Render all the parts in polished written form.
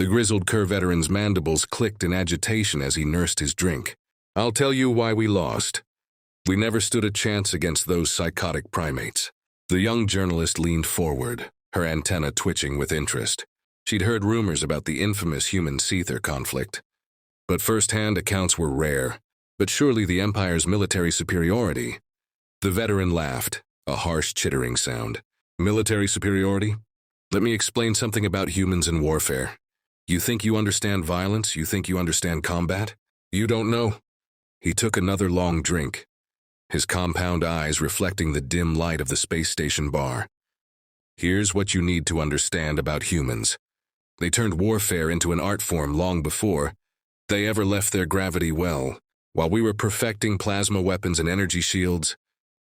The grizzled-Cther veteran's mandibles clicked in agitation as he nursed his drink. "I'll tell you why we lost. We never stood a chance against those psychotic primates." The young journalist leaned forward, her antenna twitching with interest. She'd heard rumors about the infamous human-Cther conflict, but first-hand accounts were rare. But surely the Empire's military superiority. The veteran laughed, a harsh chittering sound. "Military superiority? Let me explain something about humans and warfare. You think you understand violence? You think you understand combat? You don't know." He took another long drink, his compound eyes reflecting the dim light of the space station bar. "Here's what you need to understand about humans. They turned warfare into an art form long before they ever left their gravity well. While we were perfecting plasma weapons and energy shields,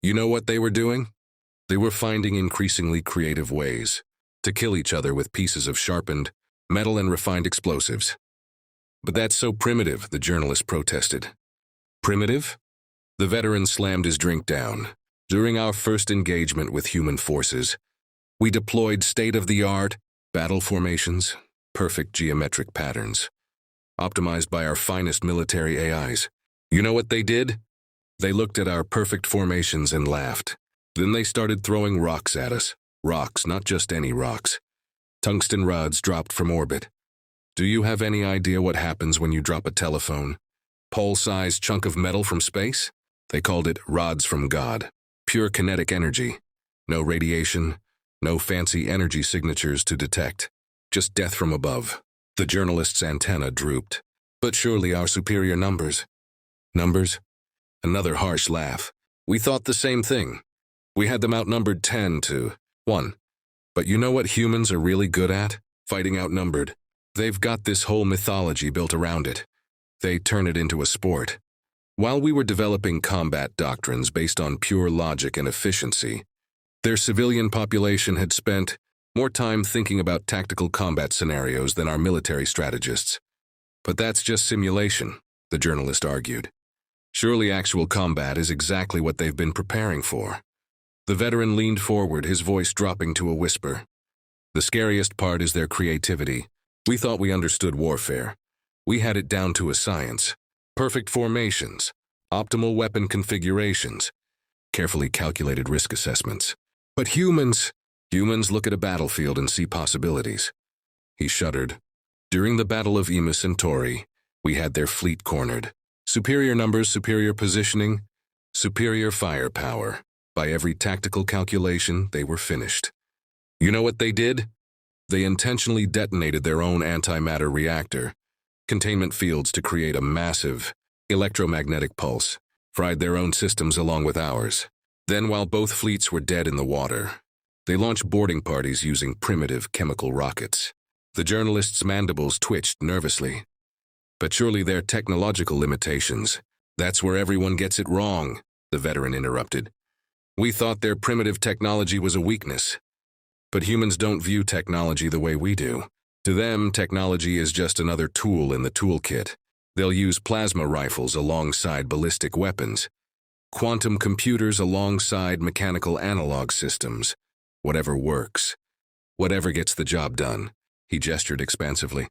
you know what they were doing? They were finding increasingly creative ways to kill each other with pieces of sharpened metal and refined explosives." "But that's so primitive," the journalist protested. "Primitive?" The veteran slammed his drink down. "During our first engagement with human forces, we deployed state-of-the-art battle formations, perfect geometric patterns, optimized by our finest military AIs. You know what they did? They looked at our perfect formations and laughed. Then they started throwing rocks at us. Rocks, not just any rocks. Tungsten rods dropped from orbit. Do you have any idea what happens when you drop a telephone? Pole-sized chunk of metal from space? They called it rods from God. Pure kinetic energy. No radiation, no fancy energy signatures to detect. Just death from above." The journalist's antenna drooped. "But surely our superior numbers." "Numbers?" Another harsh laugh. "We thought the same thing. We had them outnumbered 10-1. But you know what humans are really good at? Fighting outnumbered. They've got this whole mythology built around it. They turn it into a sport. While we were developing combat doctrines based on pure logic and efficiency, their civilian population had spent more time thinking about tactical combat scenarios than our military strategists. But that's just simulation," the journalist argued. "Surely actual combat is exactly what they've been preparing for." The veteran leaned forward, his voice dropping to a whisper. "The scariest part is their creativity. We thought we understood warfare. We had it down to a science. Perfect formations, optimal weapon configurations, carefully calculated risk assessments. But humans look at a battlefield and see possibilities." He shuddered. "During the Battle of Ema Centauri, we had their fleet cornered. Superior numbers, superior positioning, superior firepower. By every tactical calculation, they were finished. You know what they did? They intentionally detonated their own antimatter reactor, containment fields to create a massive electromagnetic pulse, fried their own systems along with ours. Then, while both fleets were dead in the water, they launched boarding parties using primitive chemical rockets." The journalist's mandibles twitched nervously. "But surely their technological limitations. That's where everyone gets it wrong," the veteran interrupted. "We thought their primitive technology was a weakness. But humans don't view technology the way we do. To them, technology is just another tool in the toolkit. They'll use plasma rifles alongside ballistic weapons, quantum computers alongside mechanical analog systems. Whatever works. Whatever gets the job done." He gestured expansively.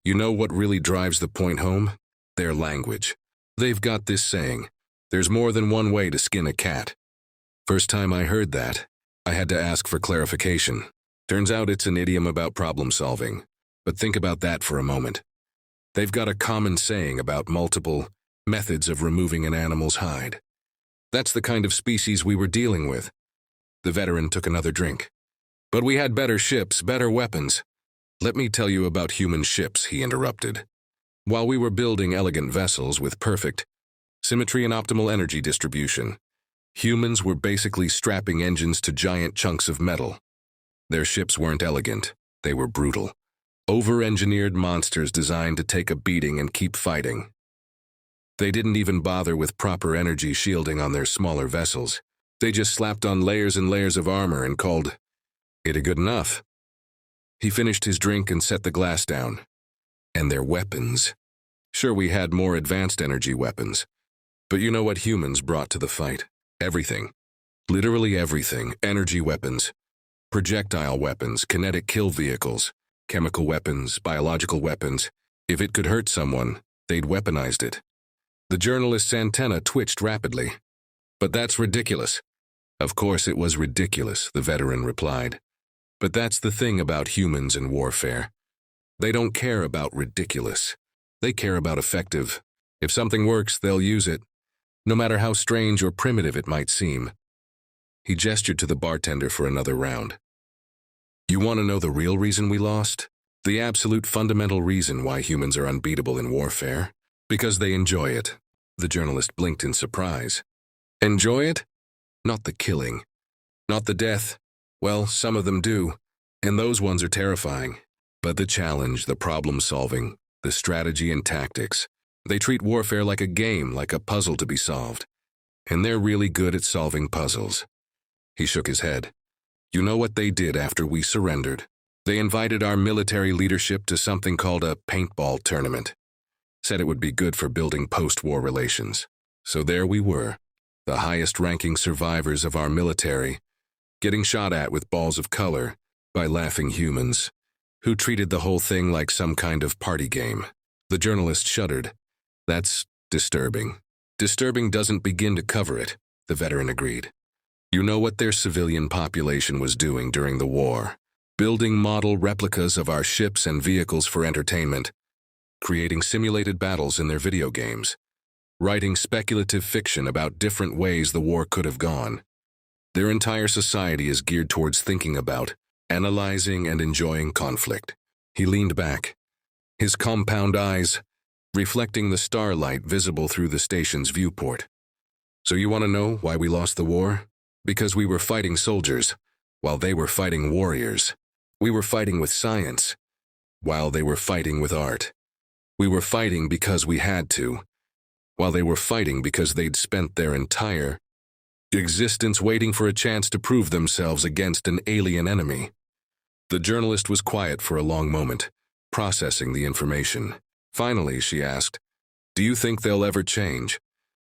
"You know what really drives the point home? Their language. They've got this saying, 'There's more than one way to skin a cat.' First time I heard that, I had to ask for clarification. Turns out it's an idiom about problem solving. But think about that for a moment. They've got a common saying about multiple methods of removing an animal's hide. That's the kind of species we were dealing with." The veteran took another drink. "But we had better ships, better weapons." "Let me tell you about human ships," he interrupted. "While we were building elegant vessels with perfect symmetry and optimal energy distribution, humans were basically strapping engines to giant chunks of metal. Their ships weren't elegant, they were brutal. Over-engineered monsters designed to take a beating and keep fighting. They didn't even bother with proper energy shielding on their smaller vessels. They just slapped on layers and layers of armor and called it a good enough." He finished his drink and set the glass down. "And their weapons. Sure, we had more advanced energy weapons. But you know what humans brought to the fight? Everything. Literally everything. Energy weapons, projectile weapons, kinetic kill vehicles. chemical weapons, biological weapons. If it could hurt someone, they'd weaponized it. The journalist's antenna twitched rapidly. But that's ridiculous. Of course it was ridiculous, the veteran replied. But that's the thing about humans in warfare. They don't care about ridiculous. They care about effective. If something works, they'll use it, no matter how strange or primitive it might seem. He gestured to the bartender for another round. You want to know the real reason we lost? The absolute fundamental reason why humans are unbeatable in warfare? Because they enjoy it. The journalist blinked in surprise. Enjoy it? Not the killing. Not the death. Well, some of them do, and those ones are terrifying. But the challenge, the problem-solving, the strategy and tactics. They treat warfare like a game, like a puzzle to be solved. And they're really good at solving puzzles. He shook his head. You know what they did after we surrendered? They invited our military leadership to something called a paintball tournament. Said it would be good for building post-war relations. So there we were, the highest-ranking survivors of our military, getting shot at with balls of color by laughing humans, who treated the whole thing like some kind of party game. The journalist shuddered. That's disturbing. Disturbing doesn't begin to cover it, the veteran agreed. You know what their civilian population was doing during the war? Building model replicas of our ships and vehicles for entertainment, creating simulated battles in their video games, writing speculative fiction about different ways the war could have gone. Their entire society is geared towards thinking about, analyzing, and enjoying conflict. He leaned back, his compound eyes reflecting the starlight visible through the station's viewport. So you want to know why we lost the war? Because we were fighting soldiers, while they were fighting warriors. We were fighting with science, while they were fighting with art. We were fighting because we had to, while they were fighting because they'd spent their entire existence waiting for a chance to prove themselves against an alien enemy. The journalist was quiet for a long moment, processing the information. Finally, she asked, Do you think they'll ever change?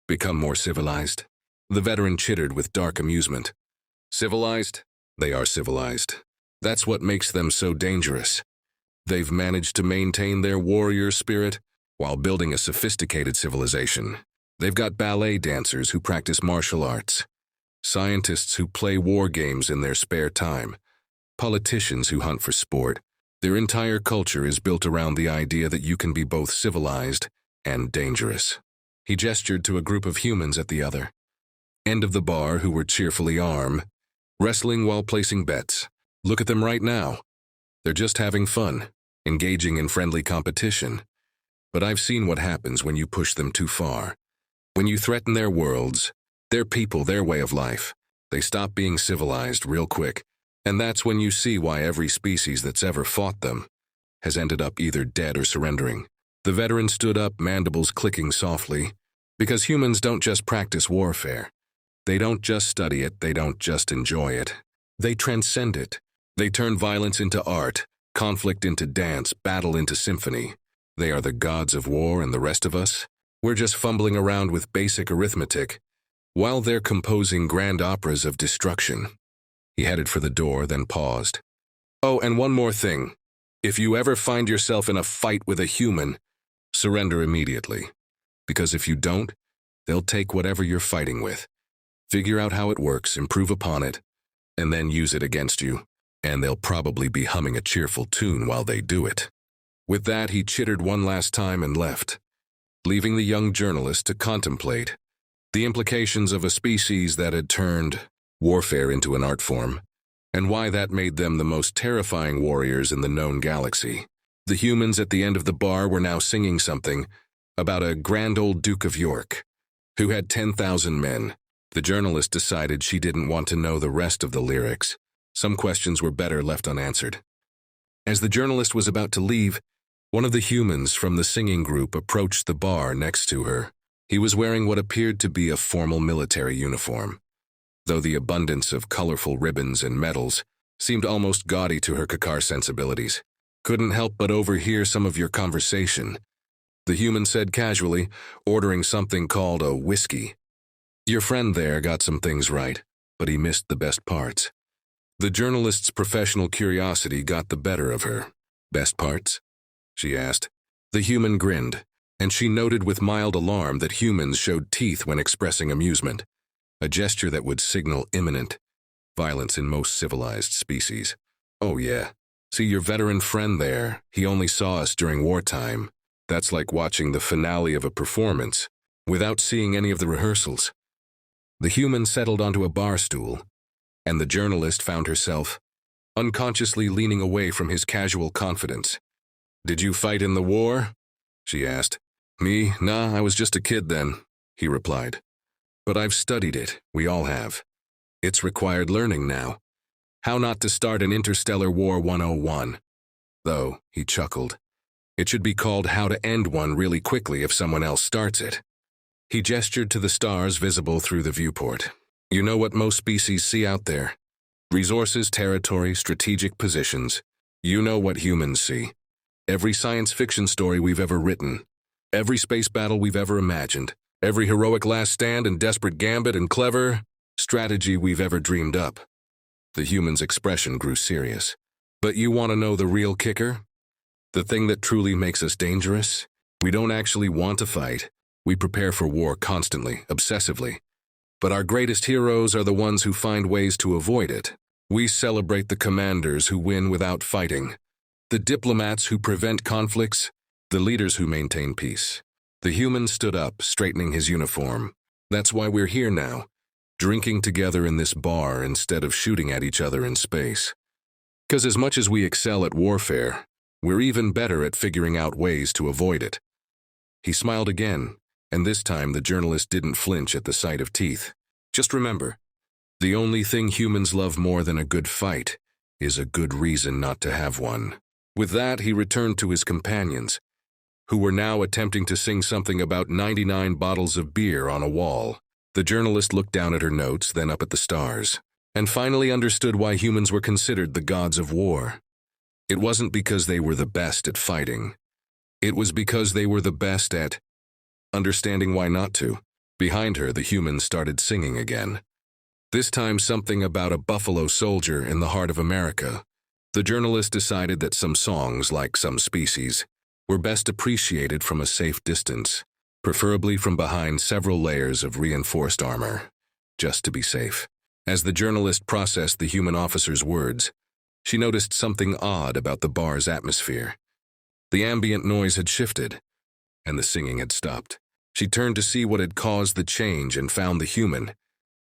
Become more civilized? The veteran chittered with dark amusement. Civilized? They are civilized. That's what makes them so dangerous. They've managed to maintain their warrior spirit while building a sophisticated civilization. They've got ballet dancers who practice martial arts, scientists who play war games in their spare time, politicians who hunt for sport. Their entire culture is built around the idea that you can be both civilized and dangerous. He gestured to a group of humans at the other end of the bar who were cheerfully armed, wrestling while placing bets. Look at them right now. They're just having fun, engaging in friendly competition. But I've seen what happens when you push them too far. When you threaten their worlds, their people, their way of life, they stop being civilized real quick. And that's when you see why every species that's ever fought them has ended up either dead or surrendering. The veteran stood up, mandibles clicking softly, because humans don't just practice warfare. They don't just study it, they don't just enjoy it. They transcend it. They turn violence into art, conflict into dance, battle into symphony. They are the gods of war, and the rest of us, we're just fumbling around with basic arithmetic, while they're composing grand operas of destruction. He headed for the door, then paused. Oh, and one more thing. If you ever find yourself in a fight with a human, surrender immediately. Because if you don't, they'll take whatever you're fighting with, figure out how it works, improve upon it, and then use it against you. And they'll probably be humming a cheerful tune while they do it. With that, he chittered one last time and left, leaving the young journalist to contemplate the implications of a species that had turned warfare into an art form, and why that made them the most terrifying warriors in the known galaxy. The humans at the end of the bar were now singing something about a grand old Duke of York, who had 10,000 men. The journalist decided she didn't want to know the rest of the lyrics. Some questions were better left unanswered. As the journalist was about to leave, one of the humans from the singing group approached the bar next to her. He was wearing what appeared to be a formal military uniform, though the abundance of colorful ribbons and medals seemed almost gaudy to her Kakar sensibilities. Couldn't help but overhear some of your conversation, the human said casually, ordering something called a whiskey. Your friend there got some things right, but he missed the best parts. The journalist's professional curiosity got the better of her. Best parts? She asked. The human grinned, and she noted with mild alarm that humans showed teeth when expressing amusement, a gesture that would signal imminent violence in most civilized species. Oh yeah, see your veteran friend there, he only saw us during wartime. That's like watching the finale of a performance, without seeing any of the rehearsals. The human settled onto a bar stool, and the journalist found herself unconsciously leaning away from his casual confidence. Did you fight in the war? She asked. Me? Nah, I was just a kid then, he replied. But I've studied it, we all have. It's required learning now. How not to start an interstellar war 101. Though, he chuckled, it should be called how to end one really quickly if someone else starts it. He gestured to the stars visible through the viewport. You know what most species see out there? Resources, territory, strategic positions. You know what humans see. Every science fiction story we've ever written. Every space battle we've ever imagined. Every heroic last stand and desperate gambit and clever strategy we've ever dreamed up. The human's expression grew serious. But you want to know the real kicker? The thing that truly makes us dangerous? We don't actually want to fight. We prepare for war constantly, obsessively. But our greatest heroes are the ones who find ways to avoid it. We celebrate the commanders who win without fighting, the diplomats who prevent conflicts, the leaders who maintain peace. The human stood up, straightening his uniform. That's why we're here now, drinking together in this bar instead of shooting at each other in space. 'Cause as much as we excel at warfare, we're even better at figuring out ways to avoid it. He smiled again, and this time the journalist didn't flinch at the sight of teeth. Just remember, the only thing humans love more than a good fight is a good reason not to have one. With that, he returned to his companions, who were now attempting to sing something about 99 bottles of beer on a wall. The journalist looked down at her notes, then up at the stars, and finally understood why humans were considered the gods of war. It wasn't because they were the best at fighting. It was because they were the best at understanding why not to. Behind her, the humans started singing again. This time something about a buffalo soldier in the heart of America. The journalist decided that some songs, like some species, were best appreciated from a safe distance, preferably from behind several layers of reinforced armor, just to be safe. As the journalist processed the human officer's words, she noticed something odd about the bar's atmosphere. The ambient noise had shifted, and the singing had stopped. She turned to see what had caused the change and found the human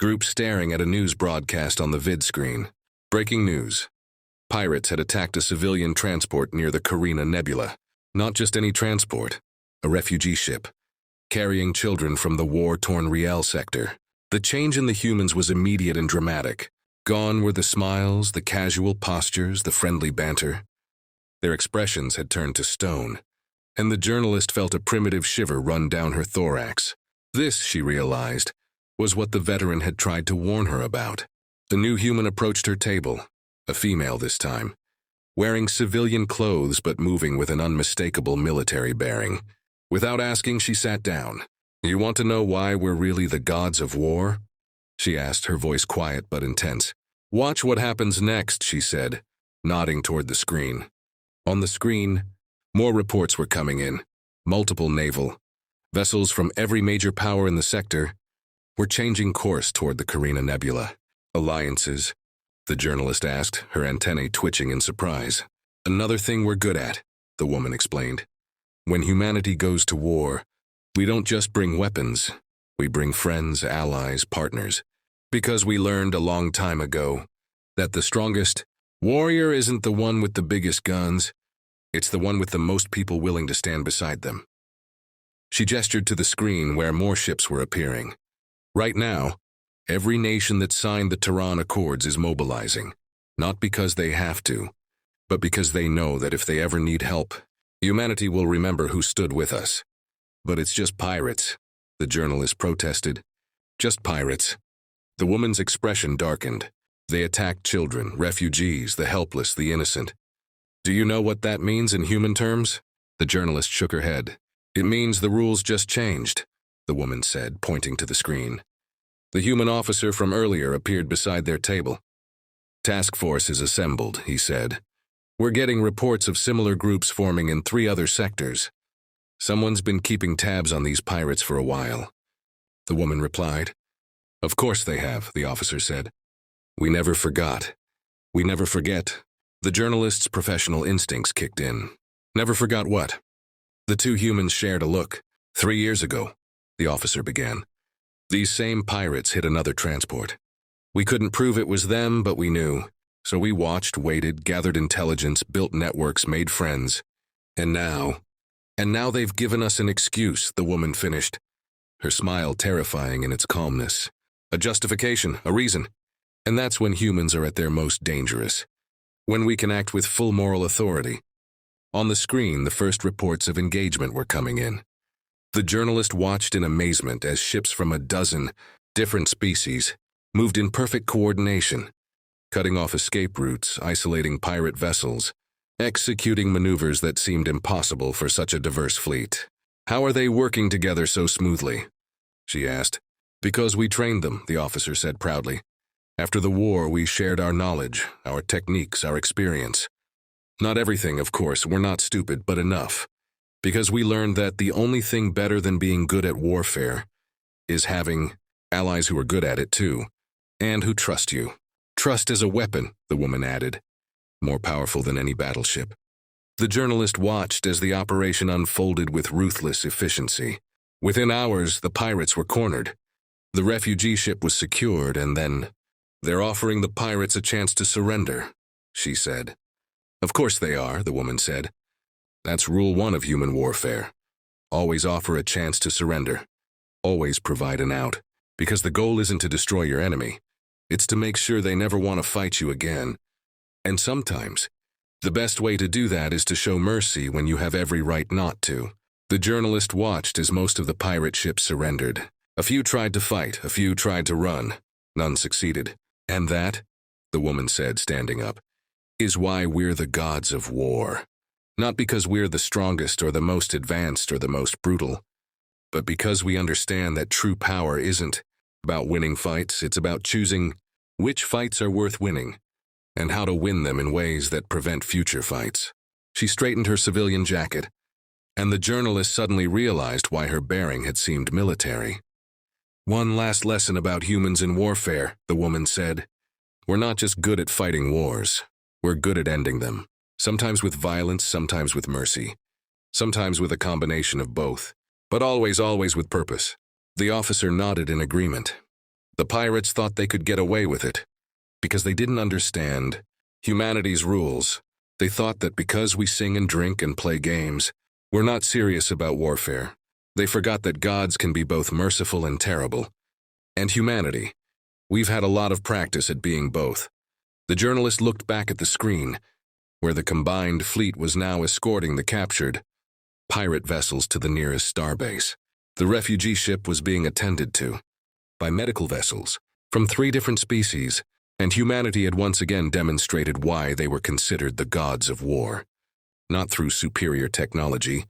group staring at a news broadcast on the vid screen. Breaking news. Pirates had attacked a civilian transport near the Carina Nebula. Not just any transport, a refugee ship, carrying children from the war-torn Riel sector. The change in the humans was immediate and dramatic. Gone were the smiles, the casual postures, the friendly banter. Their expressions had turned to stone, and the journalist felt a primitive shiver run down her thorax. This, she realized, was what the veteran had tried to warn her about. The new human approached her table, a female this time, wearing civilian clothes but moving with an unmistakable military bearing. Without asking, she sat down. You want to know why we're really the gods of war? She asked, her voice quiet but intense. Watch what happens next, she said, nodding toward the screen. On the screen, more reports were coming in. Multiple naval vessels from every major power in the sector were changing course toward the Carina Nebula. Alliances? The journalist asked, her antennae twitching in surprise. Another thing we're good at, the woman explained. When humanity goes to war, we don't just bring weapons. We bring friends, allies, partners. Because we learned a long time ago that the strongest warrior isn't the one with the biggest guns. It's the one with the most people willing to stand beside them. She gestured to the screen where more ships were appearing. Right now, every nation that signed the Tehran Accords is mobilizing, not because they have to, but because they know that if they ever need help, humanity will remember who stood with us. But it's just pirates, the journalist protested. Just pirates. The woman's expression darkened. They attacked children, refugees, the helpless, the innocent. Do you know what that means in human terms? The journalist shook her head. It means the rules just changed, the woman said, pointing to the screen. The human officer from earlier appeared beside their table. Task force is assembled, he said. We're getting reports of similar groups forming in 3 other sectors. Someone's been keeping tabs on these pirates for a while. The woman replied. Of course they have, the officer said. We never forgot. We never forget. The journalist's professional instincts kicked in. Never forgot what? The 2 humans shared a look. 3 years ago, the officer began. These same pirates hit another transport. We couldn't prove it was them, but we knew. So we watched, waited, gathered intelligence, built networks, made friends. And now they've given us an excuse, the woman finished, her smile terrifying in its calmness. A justification, a reason. And that's when humans are at their most dangerous. When we can act with full moral authority. On the screen, the first reports of engagement were coming in. The journalist watched in amazement as ships from a dozen different species moved in perfect coordination, cutting off escape routes, isolating pirate vessels, executing maneuvers that seemed impossible for such a diverse fleet. How are they working together so smoothly? She asked. Because we trained them, the officer said proudly. After the war, we shared our knowledge, our techniques, our experience. Not everything, of course, we're not stupid, but enough. Because we learned that the only thing better than being good at warfare is having allies who are good at it too, and who trust you. Trust is a weapon, the woman added, more powerful than any battleship. The journalist watched as the operation unfolded with ruthless efficiency. Within hours, the pirates were cornered. The refugee ship was secured, and then, they're offering the pirates a chance to surrender, she said. Of course they are, the woman said. That's rule 1 of human warfare. Always offer a chance to surrender. Always provide an out, because the goal isn't to destroy your enemy. It's to make sure they never want to fight you again. And sometimes, the best way to do that is to show mercy when you have every right not to. The journalist watched as most of the pirate ships surrendered. A few tried to fight, a few tried to run. None succeeded. And that, the woman said, standing up, is why we're the gods of war. Not because we're the strongest or the most advanced or the most brutal, but because we understand that true power isn't about winning fights, it's about choosing which fights are worth winning and how to win them in ways that prevent future fights. She straightened her civilian jacket, and the journalist suddenly realized why her bearing had seemed military. One last lesson about humans in warfare, the woman said. We're not just good at fighting wars. We're good at ending them. Sometimes with violence, sometimes with mercy. Sometimes with a combination of both. But always with purpose. The officer nodded in agreement. The pirates thought they could get away with it. Because they didn't understand humanity's rules. They thought that because we sing and drink and play games, we're not serious about warfare. They forgot that gods can be both merciful and terrible. And humanity. We've had a lot of practice at being both. The journalist looked back at the screen, where the combined fleet was now escorting the captured pirate vessels to the nearest starbase. The refugee ship was being attended to by medical vessels from 3 different species, and humanity had once again demonstrated why they were considered the gods of war. Not through superior technology,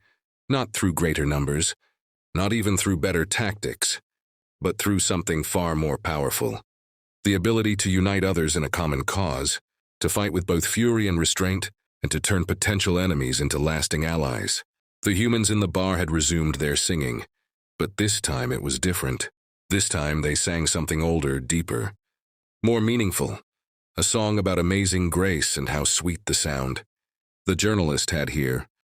not through greater numbers, not even through better tactics, but through something far more powerful. The ability to unite others in a common cause, to fight with both fury and restraint, and to turn potential enemies into lasting allies. The humans in the bar had resumed their singing, but this time it was different. This time they sang something older, deeper, more meaningful, a song about amazing grace and how sweet the sound. The journalist had here